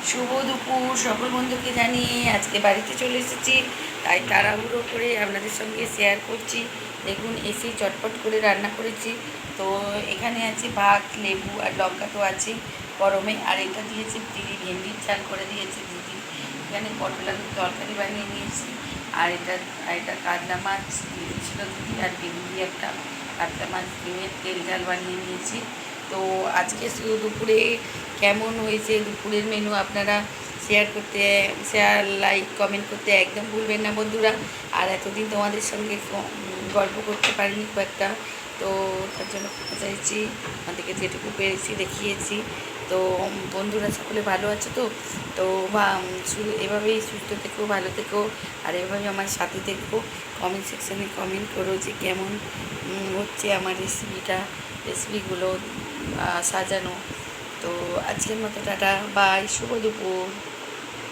শুভ দুপুর সকল বন্ধুকে জানিয়ে আজকে বাড়িতে চলে এসেছি, তাই তাড়াহুড়ো করে আপনাদের সঙ্গে শেয়ার করছি। দেখুন এসে চটপট করে রান্না করেছি। তো এখানে আছে ভাত, লেবু আর লঙ্কা তো আছে গরমে, আর এটা দিয়েছে দিদি, ভেন্ডির চাল করে দিয়েছে দিদি। এখানে পটল আলুর তরকারি বানিয়ে নিয়েছি, আর এটা কাতলা মাছ দিয়েছিল দিদি, আর ভেন্ডি একটা কাতলা মাছ ডিমের তেল ঝাল বানিয়ে নিয়েছি। তো আজকে শুধু দুপুরে কেমন হয়েছে দুপুরের মেনু আপনারা শেয়ার লাইক কমেন্ট করতে একদম ভুলবেন না বন্ধুরা। আর এতদিন তোমাদের সঙ্গে গল্প করতে পারিনি খুব একটা, তো তার জন্য ক্ষমা চাইছি। আমাদেরকে যেটুকু পেরেছি দেখিয়েছি। তো বন্ধুরা সকলে ভালো আছে তো? তো শুধু এভাবেই সুস্থ থেকো, ভালো থেকো, আর এভাবেই আমার সাথে থেকো। কমেন্ট সেকশানে কমেন্ট করো যে কেমন হচ্ছে আমার রেসিপিগুলো সাজানো। তো আজকের মতো টাটা, বাই, শুভ দুপুর।